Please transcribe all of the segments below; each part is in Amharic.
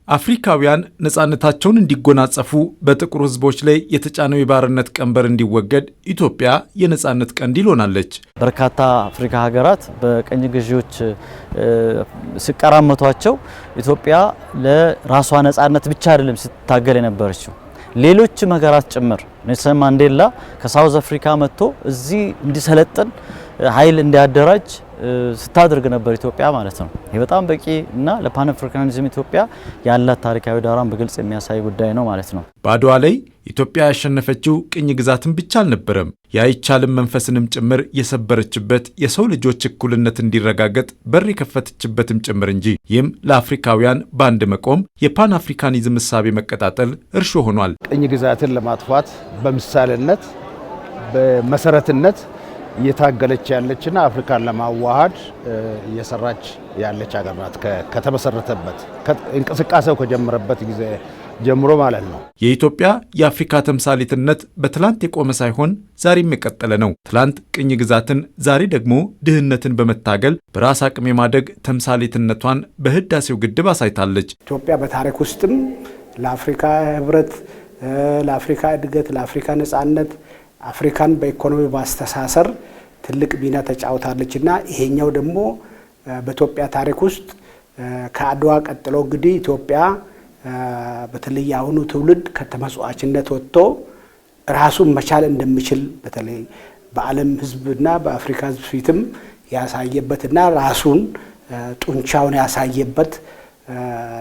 አፍሪካውያን ነፃነታቸውን እንዲጎናጸፉ በጥቁር ህዝቦች ላይ የተጫነው የባርነት ቀንበር እንዲወገድ ኢትዮጵያ የነፃነት ቀንዲል ሆናለች። በርካታ አፍሪካ ሀገራት በቀኝ ገዢዎች ሲቀራመቷቸው ኢትዮጵያ ለራሷ ነፃነት ብቻ አይደለም ስትታገል የነበረችው ሌሎች ሀገራት ጭምር ኔልሰን ማንዴላ ከሳውዝ አፍሪካ መጥቶ እዚህ እንዲሰለጥን ኃይል እንዲያደራጅ ስታደርግ ነበር ኢትዮጵያ ማለት ነው። ይሄ በጣም በቂ እና ለፓን አፍሪካኒዝም ኢትዮጵያ ያላት ታሪካዊ ዳራን በግልጽ የሚያሳይ ጉዳይ ነው ማለት ነው። በአድዋ ላይ ኢትዮጵያ ያሸነፈችው ቅኝ ግዛትን ብቻ አልነበረም፣ ያይቻልም መንፈስንም ጭምር የሰበረችበት የሰው ልጆች እኩልነት እንዲረጋገጥ በር የከፈተችበትም ጭምር እንጂ። ይህም ለአፍሪካውያን በአንድ መቆም የፓን አፍሪካኒዝም እሳቤ መቀጣጠል እርሾ ሆኗል። ቅኝ ግዛትን ለማጥፋት በምሳሌነት በመሰረትነት እየታገለች ያለችና አፍሪካን ለማዋሃድ እየሰራች ያለች ሀገር ናት። ከተመሰረተበት እንቅስቃሴው ከጀመረበት ጊዜ ጀምሮ ማለት ነው። የኢትዮጵያ የአፍሪካ ተምሳሌትነት በትላንት የቆመ ሳይሆን ዛሬም የቀጠለ ነው። ትላንት ቅኝ ግዛትን፣ ዛሬ ደግሞ ድህነትን በመታገል በራስ አቅም የማደግ ተምሳሌትነቷን በህዳሴው ግድብ አሳይታለች። ኢትዮጵያ በታሪክ ውስጥም ለአፍሪካ ህብረት፣ ለአፍሪካ እድገት፣ ለአፍሪካ ነጻነት አፍሪካን በኢኮኖሚ ማስተሳሰር ትልቅ ሚና ተጫውታለችና ይሄኛው ደግሞ በኢትዮጵያ ታሪክ ውስጥ ከአድዋ ቀጥሎ እንግዲህ ኢትዮጵያ በተለይ አሁኑ ትውልድ ከተመጽዋዕችነት ወጥቶ ራሱን መቻል እንደሚችል በተለይ በዓለም ህዝብና በአፍሪካ ህዝብ ፊትም ያሳየበትና ራሱን ጡንቻውን ያሳየበት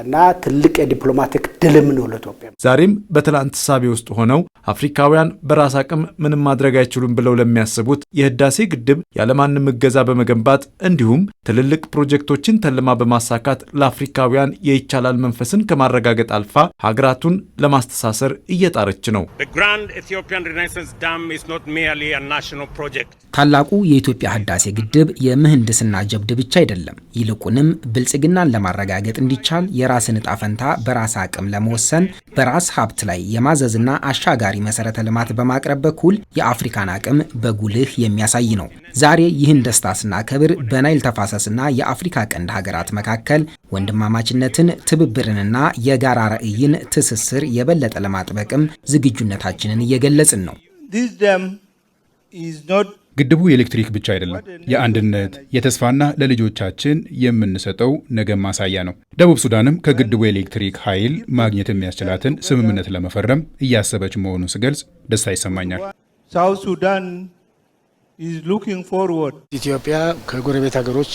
እና ትልቅ የዲፕሎማቲክ ድልም ነው ለኢትዮጵያ። ዛሬም በትላንት ሳቢ ውስጥ ሆነው አፍሪካውያን በራስ አቅም ምንም ማድረግ አይችሉም ብለው ለሚያስቡት የህዳሴ ግድብ ያለማንም እገዛ በመገንባት እንዲሁም ትልልቅ ፕሮጀክቶችን ተልማ በማሳካት ለአፍሪካውያን የይቻላል መንፈስን ከማረጋገጥ አልፋ ሀገራቱን ለማስተሳሰር እየጣረች ነው። ታላቁ የኢትዮጵያ ህዳሴ ግድብ የምህንድስና ጀብድ ብቻ አይደለም። ይልቁንም ብልጽግናን ለማረጋገጥ እንዲቻል የራስን ዕጣ ፈንታ በራስ አቅም ለመወሰን በራስ ሀብት ላይ የማዘዝና አሻጋሪ መሰረተ ልማት በማቅረብ በኩል የአፍሪካን አቅም በጉልህ የሚያሳይ ነው። ዛሬ ይህን ደስታ ስናከብር በናይል ተፋሰስና የአፍሪካ ቀንድ ሀገራት መካከል ወንድማማችነትን፣ ትብብርንና የጋራ ራዕይን ትስስር የበለጠ ለማጥበቅም ዝግጁነታችንን እየገለጽን ነው። ግድቡ የኤሌክትሪክ ብቻ አይደለም፣ የአንድነት የተስፋና ለልጆቻችን የምንሰጠው ነገ ማሳያ ነው። ደቡብ ሱዳንም ከግድቡ የኤሌክትሪክ ኃይል ማግኘት የሚያስችላትን ስምምነት ለመፈረም እያሰበች መሆኑን ስገልጽ ደስታ ይሰማኛል። ኢትዮጵያ ከጎረቤት ሀገሮች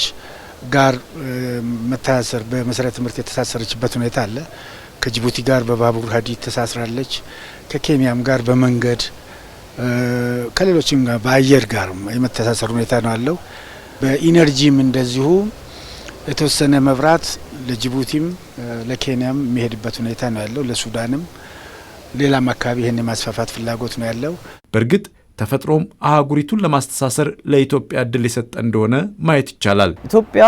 ጋር መተሳሰር በመሰረተ ትምህርት የተሳሰረችበት ሁኔታ አለ። ከጅቡቲ ጋር በባቡር ሀዲድ ተሳስራለች። ከኬንያም ጋር በመንገድ ከሌሎችም ጋር በአየር ጋር የመተሳሰር ሁኔታ ነው ያለው። በኢነርጂም እንደዚሁ የተወሰነ መብራት ለጅቡቲም ለኬንያም የሚሄድበት ሁኔታ ነው ያለው። ለሱዳንም ሌላም አካባቢ ይሄን የማስፋፋት ፍላጎት ነው ያለው። በእርግጥ ተፈጥሮም አህጉሪቱን ለማስተሳሰር ለኢትዮጵያ እድል የሰጠ እንደሆነ ማየት ይቻላል። ኢትዮጵያ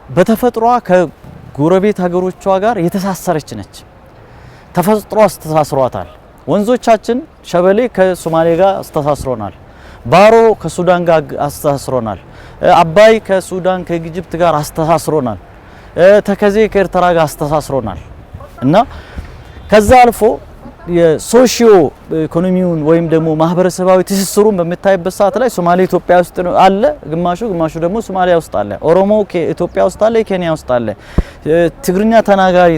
በተፈጥሯ ከጎረቤት ሀገሮቿ ጋር የተሳሰረች ነች። ተፈጥሮ አስተሳስሯታል። ወንዞቻችን ሸበሌ ከሶማሌ ጋር አስተሳስሮናል። ባሮ ከሱዳን ጋር አስተሳስሮናል። አባይ ከሱዳን ከኢጅፕት ጋር አስተሳስሮናል። ተከዜ ከኤርትራ ጋር አስተሳስሮናል እና ከዛ አልፎ የሶሺዮ ኢኮኖሚውን ወይም ደግሞ ማህበረሰባዊ ትስስሩን በመታይበት ሰዓት ላይ ሶማሌ ኢትዮጵያ ውስጥ አለ፣ ግማሹ ደግሞ ሶማሊያ ውስጥ አለ፣ ኦሮሞ ኢትዮጵያ ውስጥ አለ፣ ኬንያ ውስጥ አለ፣ ትግርኛ ተናጋሪ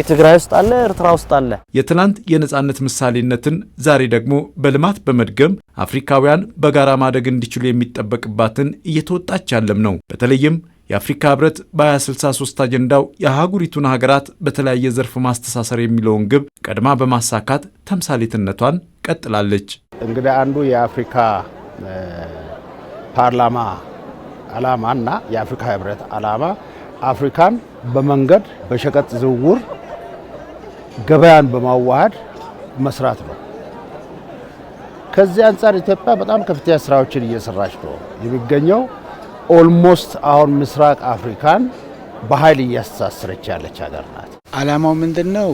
ትግራይ ውስጥ አለ፣ ኤርትራ ውስጥ አለ። የትላንት የነጻነት ምሳሌነትን ዛሬ ደግሞ በልማት በመድገም አፍሪካውያን በጋራ ማደግ እንዲችሉ የሚጠበቅባትን እየተወጣች ያለም ነው። በተለይም የአፍሪካ ህብረት በ2063 አጀንዳው የአህጉሪቱን ሀገራት በተለያየ ዘርፍ ማስተሳሰር የሚለውን ግብ ቀድማ በማሳካት ተምሳሌትነቷን ቀጥላለች። እንግዲህ አንዱ የአፍሪካ ፓርላማ ዓላማና የአፍሪካ ህብረት ዓላማ አፍሪካን በመንገድ በሸቀጥ ዝውውር ገበያን በማዋሃድ መስራት ነው። ከዚህ አንጻር ኢትዮጵያ በጣም ከፍተኛ ስራዎችን እየሰራች ነው የሚገኘው። ኦልሞስት አሁን ምስራቅ አፍሪካን በኃይል እያስተሳሰረች ያለች ሀገር ናት። ዓላማው ምንድነው?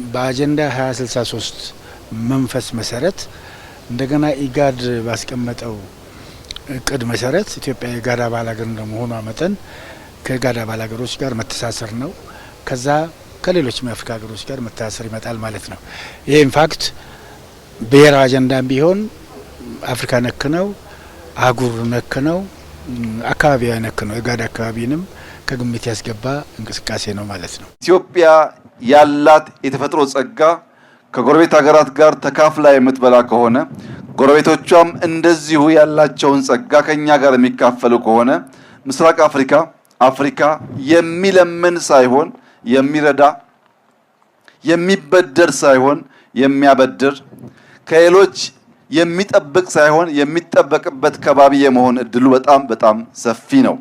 በአጀንዳ 2063 መንፈስ መሰረት እንደገና ኢጋድ ባስቀመጠው እቅድ መሰረት ኢትዮጵያ የጋራ አባል ሀገር እንደመሆኗ መጠን ከጋራ አባል ሀገሮች ጋር መተሳሰር ነው። ከዛ ከሌሎችም የአፍሪካ ሀገሮች ጋር መተሳሰር ይመጣል ማለት ነው። ይህ ኢንፋክት ብሔራዊ አጀንዳም ቢሆን አፍሪካ ነክ ነው፣ አህጉር ነክ ነው፣ አካባቢያዊ ነክ ነው። የጋድ አካባቢንም ከግምት ያስገባ እንቅስቃሴ ነው ማለት ነው። ኢትዮጵያ ያላት የተፈጥሮ ጸጋ ከጎረቤት ሀገራት ጋር ተካፍላ የምትበላ ከሆነ ጎረቤቶቿም እንደዚሁ ያላቸውን ጸጋ ከኛ ጋር የሚካፈሉ ከሆነ ምስራቅ አፍሪካ የሚለምን ሳይሆን የሚረዳ፣ የሚበደር ሳይሆን የሚያበድር፣ ከሌሎች የሚጠብቅ ሳይሆን የሚጠበቅበት ከባቢ የመሆን እድሉ በጣም ሰፊ ነው።